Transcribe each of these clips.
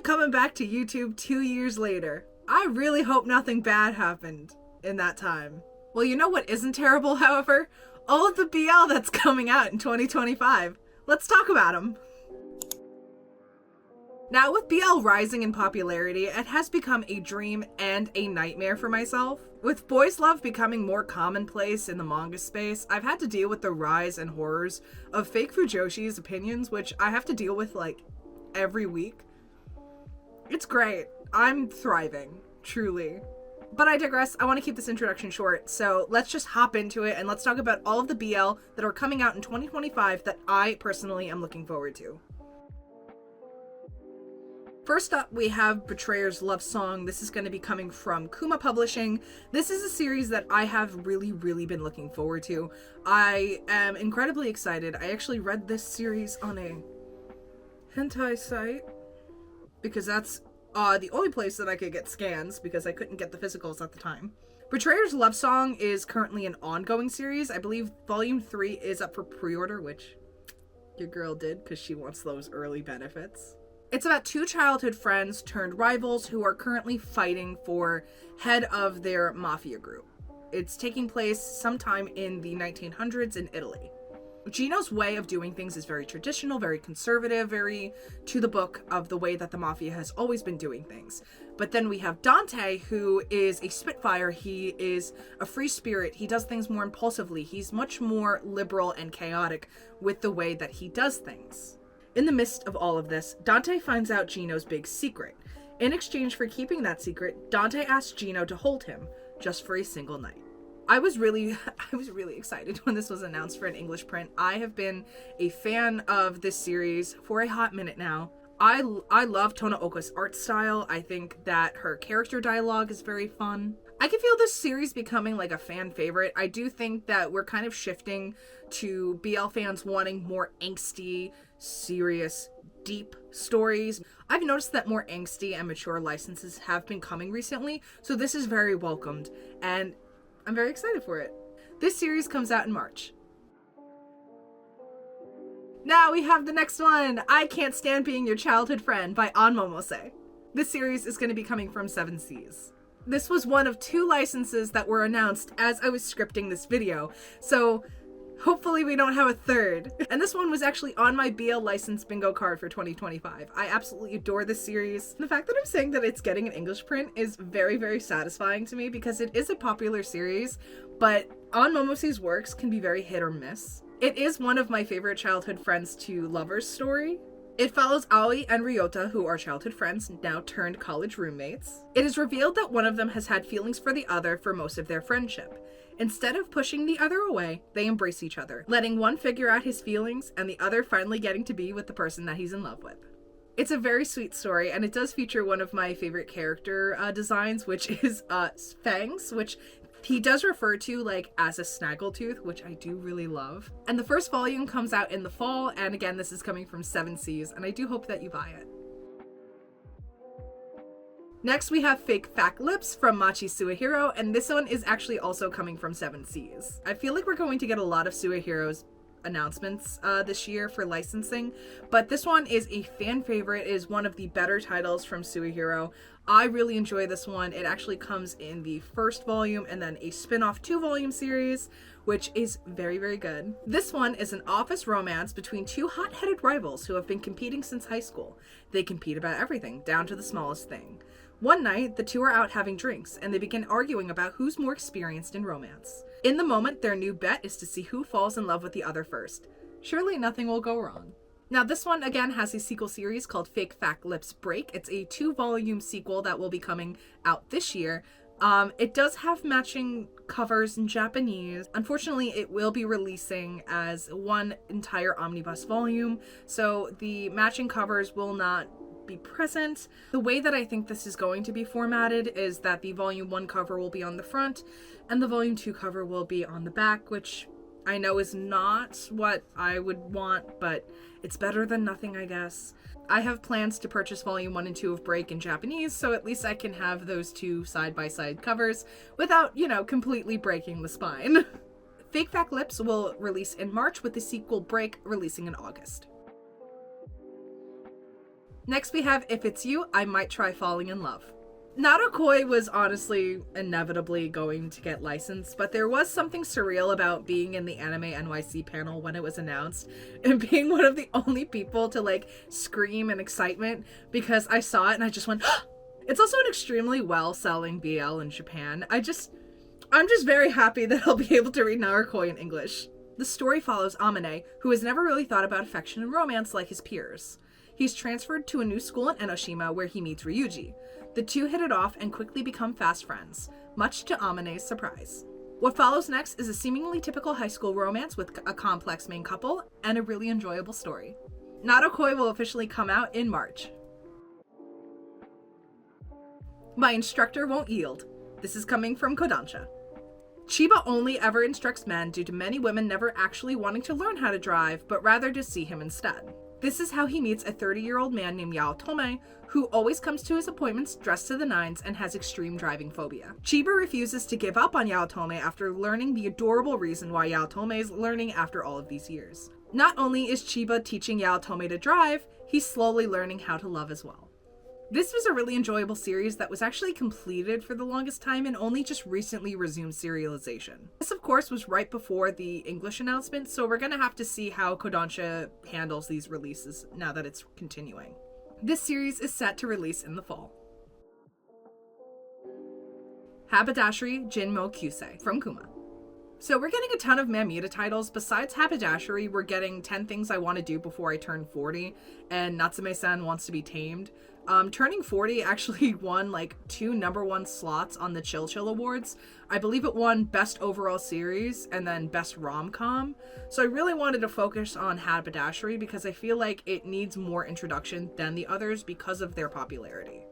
coming back to YouTube 2 years later. I really hope nothing bad happened in that time. Well, you know what isn't terrible, however? All of the BL that's coming out in 2025. Let's talk about them. Now, with BL rising in popularity, it has become a dream and a nightmare for myself. With boys love becoming more commonplace in the manga space, I've had to deal with the rise and horrors of fake Fujoshi's opinions, which I have to deal with like every week. It's great. I'm thriving, truly. But I digress. I want to keep this introduction short, so let's just hop into it and let's talk about all of the BL that are coming out in 2025 that I personally am looking forward to. First up, we have Betrayer's Love Song. This is going to be coming from Kuma Publishing. This is a series that I have really been looking forward to. I am incredibly excited. I actually read this series on a hentai site because that's the only place that I could get scans because I couldn't get the physicals at the time. Betrayer's Love Song is currently an ongoing series. I believe Volume 3 is up for pre-order, which your girl did because she wants those early benefits. It's about two childhood friends turned rivals who are currently fighting for head of their mafia group. It's taking place sometime in the 1900s in Italy. Gino's way of doing things is very traditional, very conservative, very to the book of the way that the mafia has always been doing things. But then we have Dante, who is a spitfire. He is a free spirit. He does things more impulsively. He's much more liberal and chaotic with the way that he does things. In the midst of all of this, Dante finds out Gino's big secret. In exchange for keeping that secret, Dante asks Gino to hold him, just for a single night. I was really excited when this was announced for an English print. I have been a fan of this series for a hot minute now. I love Tonaoka's art style. I think that her character dialogue is very fun. I can feel this series becoming like a fan favorite. I do think that we're kind of shifting to BL fans wanting more angsty, serious, deep stories. I've noticed that more angsty and mature licenses have been coming recently, so this is very welcomed, and I'm very excited for it. This series comes out in March. Now we have the next one, I Can't Stand Being Your Childhood Friend by On Momose. This series is going to be coming from 7 Seas. This was one of 2 licenses that were announced as I was scripting this video, so hopefully we don't have a third. And this one was actually on my BL license bingo card for 2025. I absolutely adore this series. The fact that I'm saying that it's getting an English print is very satisfying to me because it is a popular series, but On Momose's works can be very hit or miss. It is one of my favorite childhood friends to lovers story. It follows Aoi and Ryota, who are childhood friends, now turned college roommates. It is revealed that one of them has had feelings for the other for most of their friendship. Instead of pushing the other away, they embrace each other, letting one figure out his feelings and the other finally getting to be with the person that he's in love with. It's a very sweet story, and it does feature one of my favorite character designs, which is Fangs, which he does refer to like as a snaggletooth, which I do really love. And the first volume comes out in the fall, and again, this is coming from 7 Seas, and I do hope that you buy it. Next, we have Fake Fat Lips from Machi Suehiro, and this one is actually also coming from 7 Seas. I feel like we're going to get a lot of Suehiro's announcements this year for licensing, but this one is a fan favorite. It is one of the better titles from Suehiro. I really enjoy this one. It actually comes in the first volume and then a spin-off 2-volume series, which is very good. This one is an office romance between 2 hot-headed rivals who have been competing since high school. They compete about everything, down to the smallest thing. One night, the 2 are out having drinks, and they begin arguing about who's more experienced in romance. In the moment, their new bet is to see who falls in love with the other first. Surely nothing will go wrong. Now, this one, again, has a sequel series called Fake Fat Lips Break. It's a 2-volume sequel that will be coming out this year. It does have matching covers in Japanese. Unfortunately, it will be releasing as one entire omnibus volume, so the matching covers will not be present. The way that I think this is going to be formatted is that the volume 1 cover will be on the front and the volume 2 cover will be on the back, which I know is not what I would want, but it's better than nothing, I guess. I have plans to purchase volume 1 and 2 of Break in Japanese, so at least I can have those 2 side-by-side covers without, completely breaking the spine. Fake Fat Lips will release in March, with the sequel Break releasing in August. Next we have If It's You, I Might Try Falling in Love. Narukoi was honestly inevitably going to get licensed, but there was something surreal about being in the Anime NYC panel when it was announced and being one of the only people to like scream in excitement because I saw it and I just went, "Ah!" It's also an extremely well-selling BL in Japan. I'm just very happy that I'll be able to read Narukoi in English. The story follows Amane, who has never really thought about affection and romance like his peers. He's transferred to a new school in Enoshima where he meets Ryuji. The two hit it off and quickly become fast friends, much to Amane's surprise. What follows next is a seemingly typical high school romance with a complex main couple and a really enjoyable story. Narukoi will officially come out in March. My Instructor Won't Yield. This is coming from Kodansha. Chiba only ever instructs men due to many women never actually wanting to learn how to drive, but rather to see him instead. This is how he meets a 30-year-old man named Yao Tome, who always comes to his appointments dressed to the nines and has extreme driving phobia. Chiba refuses to give up on Yao Tome after learning the adorable reason why Yao Tome is learning after all of these years. Not only is Chiba teaching Yao Tome to drive, he's slowly learning how to love as well. This was a really enjoyable series that was actually completed for the longest time and only just recently resumed serialization. This, of course, was right before the English announcement, so we're gonna have to see how Kodansha handles these releases now that it's continuing. This series is set to release in the fall. Haberdashery Jinmo Kyusei from Kuma. So we're getting a ton of Mamita titles. Besides Haberdashery, we're getting 10 Things I Want to Do Before I Turn 40 and Natsume-san Wants to Be Tamed. Turning 40 actually won like 2 #1 slots on the Chill Chill Awards. I believe it won Best Overall Series and then Best Rom-Com. So I really wanted to focus on Haberdashery because I feel like it needs more introduction than the others because of their popularity.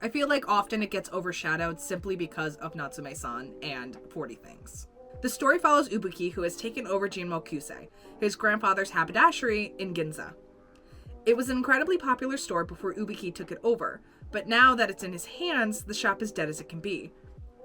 I feel like often it gets overshadowed simply because of Natsume-san and 40 Things. The story follows Ibuki, who has taken over Jinmo Kyusei, his grandfather's haberdashery in Ginza. It was an incredibly popular store before Ibuki took it over, but now that it's in his hands, the shop is dead as it can be.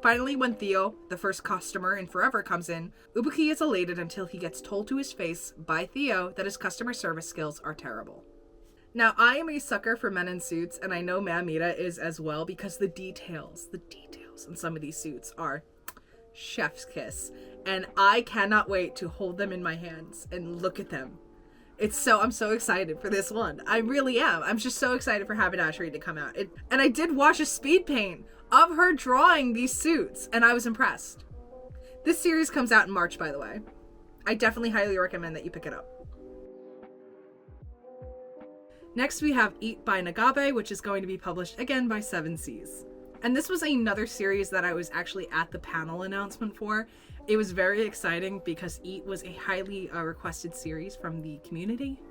Finally, when Theo, the first customer in forever, comes in, Ibuki is elated until he gets told to his face by Theo that his customer service skills are terrible. Now, I am a sucker for men in suits, and I know Mamita is as well because the details in some of these suits are chef's kiss, and I cannot wait to hold them in my hands and look at them. I'm so excited for this one. I really am. I'm just so excited for Haberdashery to come out. And I did watch a speed paint of her drawing these suits, and I was impressed. This series comes out in March, by the way. I definitely highly recommend that you pick it up. Next we have Eat by Nagabe, which is going to be published again by 7 Seas. And this was another series that I was actually at the panel announcement for. It was very exciting because Eat was a highly requested series from the community.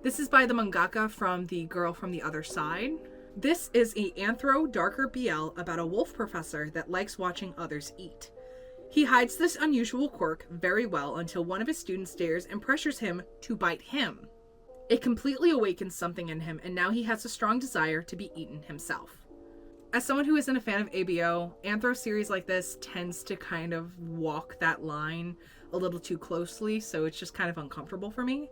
This is by the mangaka from The Girl from the Other Side. This is a anthro darker BL about a wolf professor that likes watching others eat. He hides this unusual quirk very well until one of his students dares and pressures him to bite him. It completely awakens something in him, and now he has a strong desire to be eaten himself. As someone who isn't a fan of ABO, anthro series like this tends to kind of walk that line a little too closely, so it's just kind of uncomfortable for me.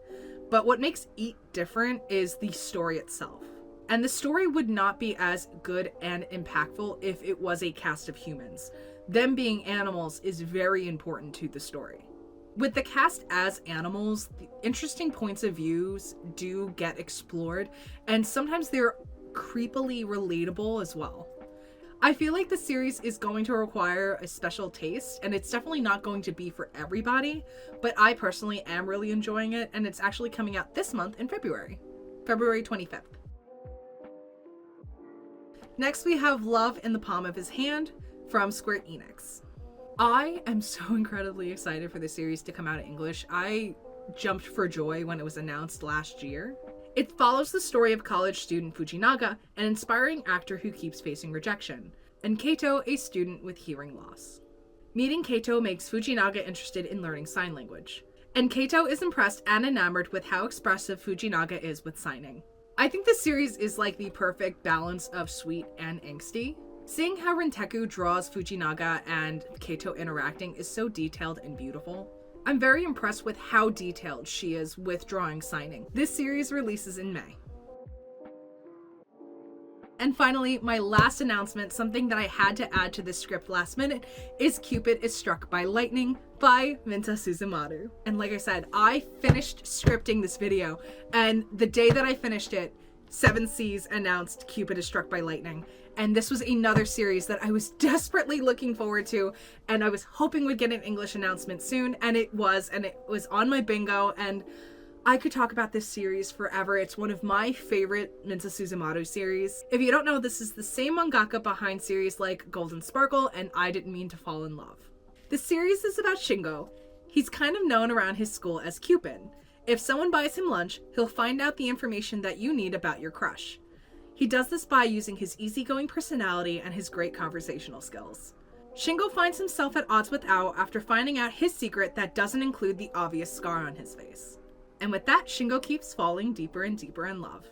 But what makes Eat different is the story itself. And the story would not be as good and impactful if it was a cast of humans. Them being animals is very important to the story. With the cast as animals, the interesting points of views do get explored, and sometimes they're creepily relatable as well. I feel like the series is going to require a special taste, and it's definitely not going to be for everybody, but I personally am really enjoying it, and it's actually coming out this month in February 25th. Next we have Love in the Palm of His Hand from Square Enix. I am so incredibly excited for this series to come out in English. I jumped for joy when it was announced last year. It follows the story of college student Fujinaga, an inspiring actor who keeps facing rejection, and Keito, a student with hearing loss. Meeting Keito makes Fujinaga interested in learning sign language, and Keito is impressed and enamored with how expressive Fujinaga is with signing. I think this series is like the perfect balance of sweet and angsty. Seeing how Renteku draws Fujinaga and Keito interacting is so detailed and beautiful. I'm very impressed with how detailed she is with drawing signing. This series releases in May. And finally, my last announcement, something that I had to add to this script last minute, is Cupid is Struck by Lightning by Minta Suzumaru. And like I said, I finished scripting this video, and the day that I finished it, 7 Seas announced Cupid is Struck by Lightning. And this was another series that I was desperately looking forward to, and I was hoping would get an English announcement soon, and it was on my bingo, and I could talk about this series forever. It's one of my favorite Minta Suzumaru series. If you don't know, this is the same mangaka behind series like Golden Sparkle and I Didn't Mean to Fall in Love. The series is about Shingo. He's kind of known around his school as Cupid. If someone buys him lunch, he'll find out the information that you need about your crush. He does this by using his easygoing personality and his great conversational skills. Shingo finds himself at odds with Ao after finding out his secret that doesn't include the obvious scar on his face. And with that, Shingo keeps falling deeper and deeper in love.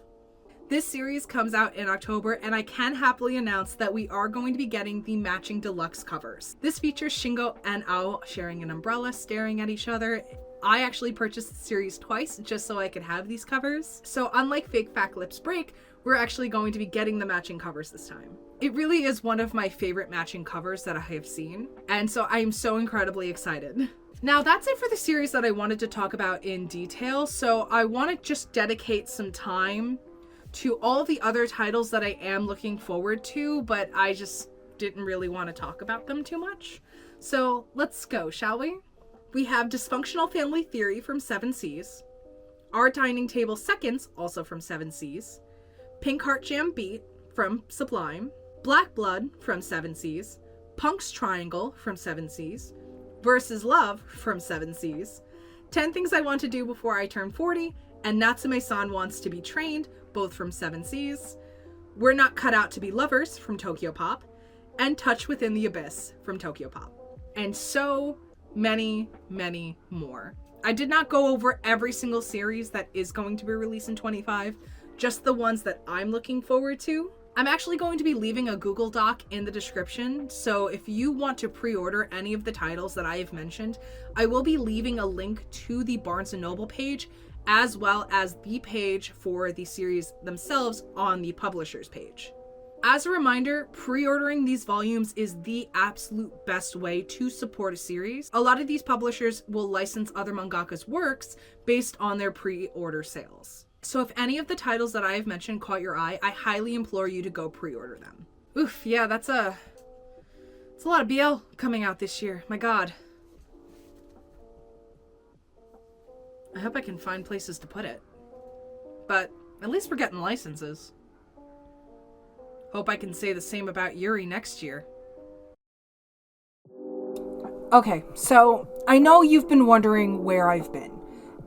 This series comes out in October, and I can happily announce that we are going to be getting the matching deluxe covers. This features Shingo and Ao sharing an umbrella, staring at each other. I actually purchased the series twice just so I could have these covers. So unlike Fake Fact Lips Break, we're actually going to be getting the matching covers this time. It really is one of my favorite matching covers that I have seen, and so I am so incredibly excited. Now that's it for the series that I wanted to talk about in detail, so I want to just dedicate some time to all the other titles that I am looking forward to, but I just didn't really want to talk about them too much. So let's go, shall we? We have Dysfunctional Family Theory from 7 Seas, Our Dining Table Seconds, also from 7 Seas, Pink Heart Jam Beat from Sublime, Black Blood from 7 Seas, Punk's Triangle from 7 Seas, Versus Love from 7 Seas, 10 Things I Want to Do Before I Turn 40, and Natsume-san Wants to Be Trained, both from 7 Seas, We're Not Cut Out to Be Lovers from Tokyo Pop, and Touch Within the Abyss from Tokyo Pop. And so many, many more. I did not go over every single series that is going to be released in 25, just the ones that I'm looking forward to. I'm actually going to be leaving a Google Doc in the description, so if you want to pre-order any of the titles that I have mentioned, I will be leaving a link to the Barnes & Noble page, as well as the page for the series themselves on the publisher's page. As a reminder, pre-ordering these volumes is the absolute best way to support a series. A lot of these publishers will license other mangakas' works based on their pre-order sales. So if any of the titles that I have mentioned caught your eye, I highly implore you to go pre-order them. Oof, yeah, it's a lot of BL coming out this year. My God. I hope I can find places to put it. But at least we're getting licenses. Hope I can say the same about Yuri next year. Okay, so I know you've been wondering where I've been.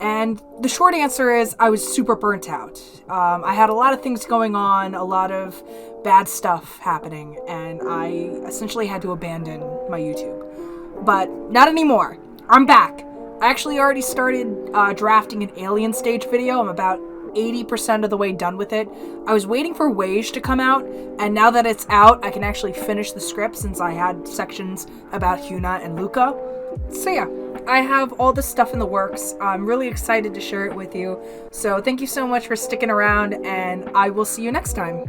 And the short answer is I was super burnt out. I had a lot of things going on, a lot of bad stuff happening, and I essentially had to abandon my YouTube. But not anymore. I'm back. I actually already started drafting an Alien Stage video. I'm about 80% of the way done with it. I was waiting for Wage to come out, and now that it's out, I can actually finish the script since I had sections about Hyuna and Luca. So yeah, I have all this stuff in the works. I'm really excited to share it with you. So thank you so much for sticking around, and I will see you next time.